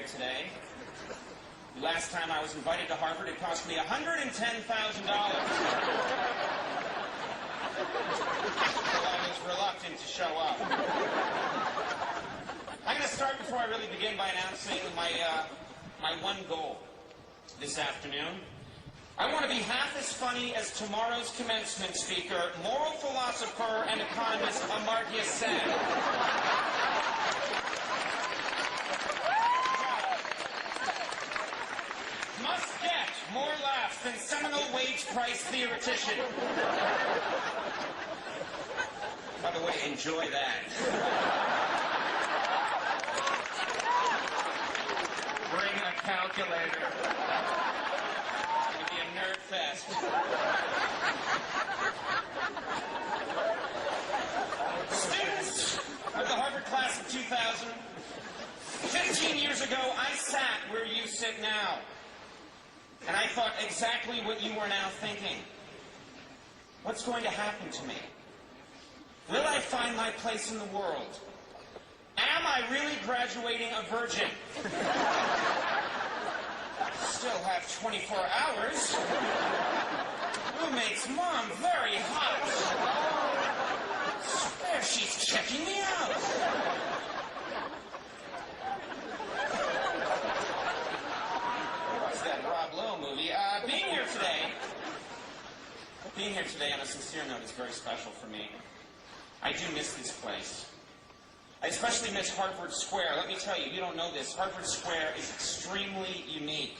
here today. Last time I was invited to Harvard, it cost me $110,000. So I was reluctant to show up. I'm going to start before I really begin by announcing my one goal this afternoon. I want to be half as funny as tomorrow's commencement speaker, moral philosopher, and economist Amartya Sen. Must get more laughs than seminal wage price theoretician. By the way, enjoy that. Bring a calculator. It's going to be a nerd fest. Students of the Harvard class of 2000, 15 years ago, I sat where you sit now. And I thought exactly what you are now thinking. What's going to happen to me? Will I find my place in the world? Am I really graduating a virgin? Still have 24 hours. Roommate's mom very hot. Swear she's checking me out. What's that Rob Lowe movie? Being here today on a sincere note is very special for me. I do miss this place. I especially miss Harvard Square. Let me tell you, you don't know this, Harvard Square is extremely unique.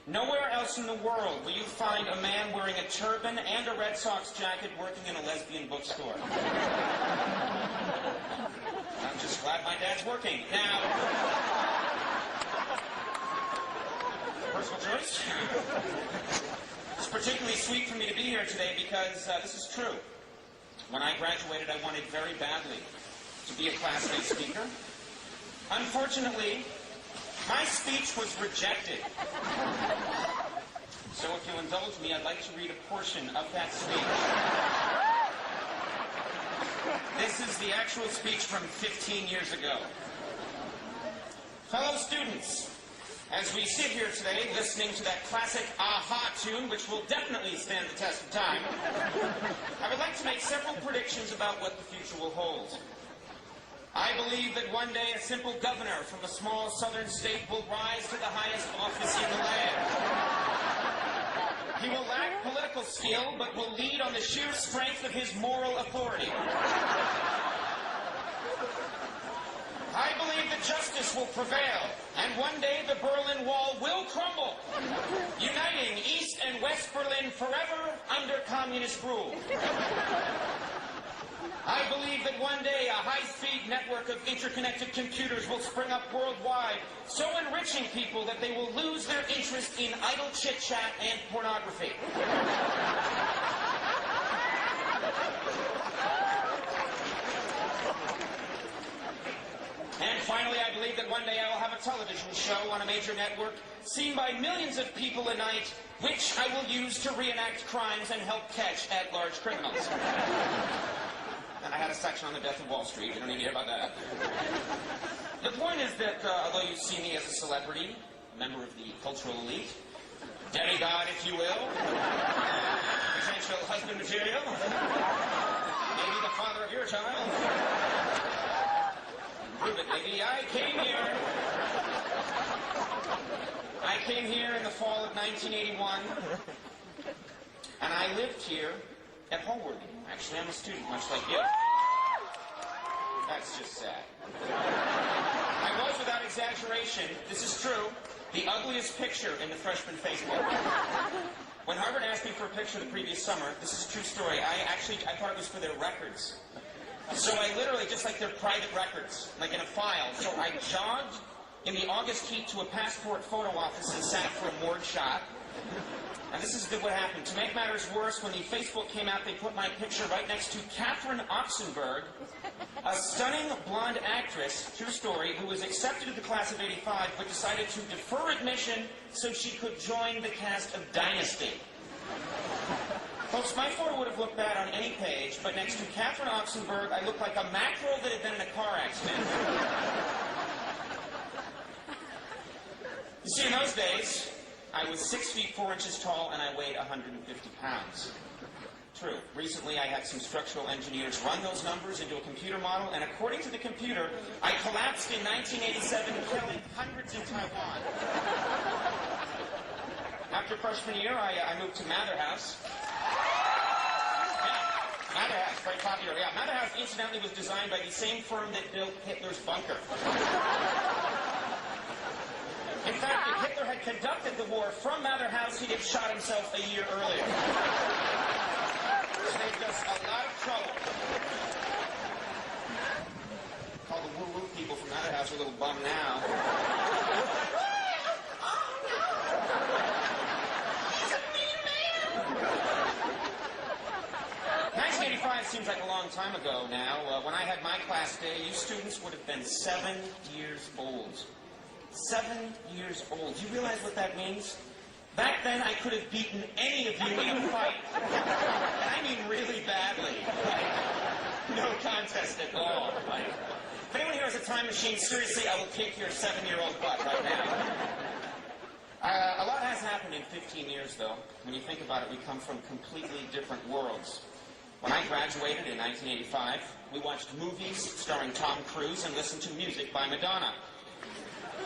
Nowhere else in the world will you find a man wearing a turban and a Red Sox jacket working in a lesbian bookstore. I'm just glad my dad's working. Now, personal choice. It's particularly sweet for me to be here today because this is true. When I graduated, I wanted very badly to be a classmate speaker. Unfortunately, my speech was rejected. So if you'll indulge me, I'd like to read a portion of that speech. This is the actual speech from 15 years ago. Fellow students, as we sit here today listening to that classic Aha tune, which will definitely stand the test of time, I would like to make several predictions about what the future will hold. I believe that one day a simple governor from a small southern state will rise to the highest office in the land. He will lack political skill, but will lead on the sheer strength of his moral authority. I believe that justice will prevail, and one day the Berlin Wall will crumble, uniting East and West Berlin forever under communist rule. I believe that one day a high-speed network of interconnected computers will spring up worldwide, so enriching people that they will lose their interest in idle chit-chat and pornography. And finally, I believe that one day I will have a television show on a major network seen by millions of people a night, which I will use to reenact crimes and help catch at-large criminals. And I had a section on the death of Wall Street. You don't need to hear about that. The point is that although you see me as a celebrity, a member of the cultural elite, demigod, if you will, potential husband material, maybe the father of your child, prove it, maybe. I came here in the fall of 1981, and I lived here at Holworthy. Actually, I'm a student, much like you. That's just sad. I was, without exaggeration, this is true, the ugliest picture in the freshman Facebook. When Harvard asked me for a picture the previous summer, this is a true story, I thought it was for their records. So I literally, just like their private records, like in a file, so I jogged in the August heat to a passport photo office and sat for a moored shot. And this is what happened. To make matters worse, when the Facebook came out, they put my picture right next to Catherine Oxenberg, a stunning blonde actress, true story, who was accepted to the class of '85, but decided to defer admission so she could join the cast of Dynasty. Folks, my photo would have looked bad on any page, but next to Catherine Oxenberg, I looked like a mackerel that had been in a car accident. You see, in those days, I was 6 feet 4 inches tall and I weighed 150 pounds. True. Recently, I had some structural engineers run those numbers into a computer model, and according to the computer, I collapsed in 1987, killing hundreds in Taiwan. After freshman year, I moved to Mather House. Yeah, Mather House, very popular. Yeah, Mather House, incidentally, was designed by the same firm that built Hitler's bunker. In fact, if Hitler had conducted the war from Mather House, he'd have shot himself a year earlier. Saved us a lot of trouble. All the woo-woo people from Mather House are a little bummed now. Oh, no! He's a mean man! 1985 seems like a long time ago now. When I had my class day, you students would have been 7 years old. 7 years old. Do you realize what that means? Back then, I could have beaten any of you in a fight. And I mean really badly. Like, no contest at all. Like, if anyone here has a time machine, seriously, I will kick your 7-year-old butt right now. A lot has happened in 15 years, though. When you think about it, we come from completely different worlds. When I graduated in 1985, we watched movies starring Tom Cruise and listened to music by Madonna.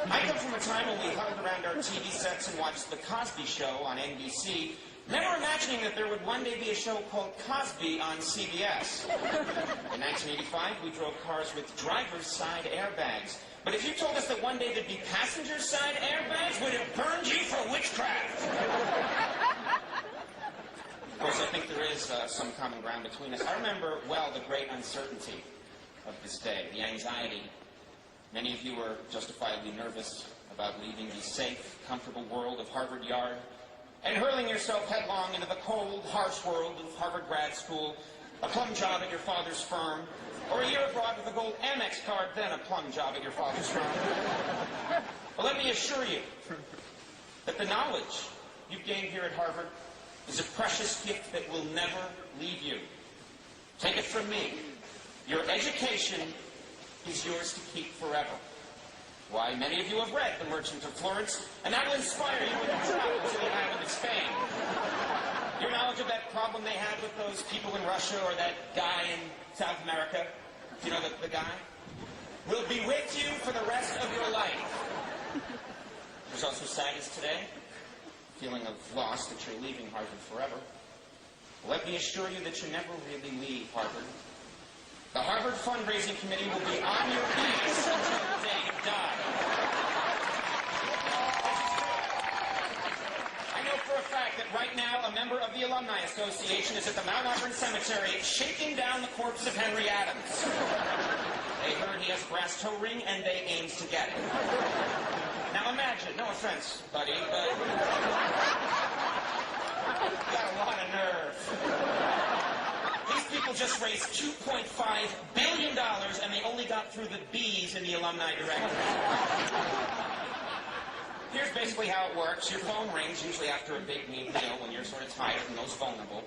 I come from a time when we huddled around our TV sets and watched The Cosby Show on NBC, never imagining that there would one day be a show called Cosby on CBS. In 1985, we drove cars with driver's side airbags. But if you told us that one day there'd be passenger side airbags, we'd have burned you for witchcraft. Of course, I think there is some common ground between us. I remember well the great uncertainty of this day, the anxiety. Many of you are justifiably nervous about leaving the safe, comfortable world of Harvard Yard and hurling yourself headlong into the cold, harsh world of Harvard grad school, a plum job at your father's firm, or a year abroad with a gold Amex card, then a plum job at your father's firm. But let me assure you that the knowledge you've gained here at Harvard is a precious gift that will never leave you. Take it from me. Your education is yours to keep forever. Why, many of you have read The Merchant of Florence, and that will inspire you when you travel to the island of Spain. Your knowledge of that problem they had with those people in Russia or that guy in South America, you know, the guy, will be with you for the rest of your life. There's also sadness today, feeling of loss that you're leaving Harvard forever. Let me assure you that you never really leave Harvard. The Harvard Fundraising Committee will be on your knees until the day you die. I know for a fact that right now a member of the Alumni Association is at the Mount Auburn Cemetery shaking down the corpse of Henry Adams. They heard he has a brass toe ring and they aims to get it. Now imagine, no offense, buddy, but you got a lot of nerve. These people just raised $2.5 billion, and they only got through the B's in the alumni directory. Here's basically how it works. Your phone rings, usually after a big meal when you're sort of tired and most vulnerable.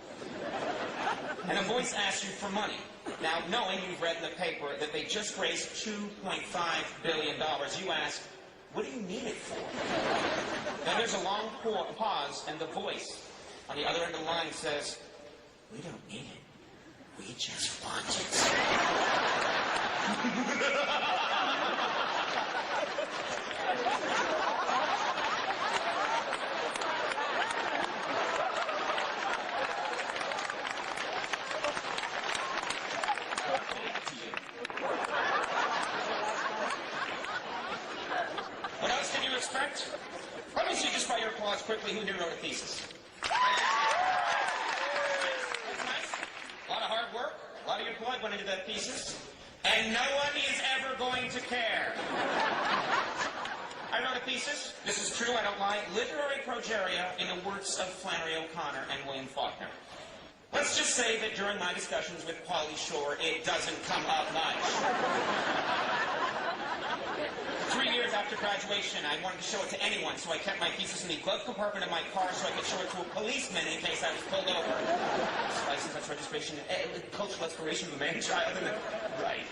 And a voice asks you for money. Now, knowing you've read in the paper that they just raised $2.5 billion, you ask, what do you need it for? Then there's a long pause, and the voice on the other end of the line says, we don't need it. We just want it. What else did you expect? Let me see just by your applause quickly who here wrote a thesis. A lot of your blood went into that thesis, and no one is ever going to care. I wrote a thesis, this is true, I don't lie, literary progeria in the works of Flannery O'Connor and William Faulkner. Let's just say that during my discussions with Pauly Shore, it doesn't come up much. 3 years after graduation, I wanted to show it to anyone, so I kept my thesis in the glove compartment of my car so I could show it to a policeman in case I was pulled over. License, that's registration, cultural exploration of the man-child, and right.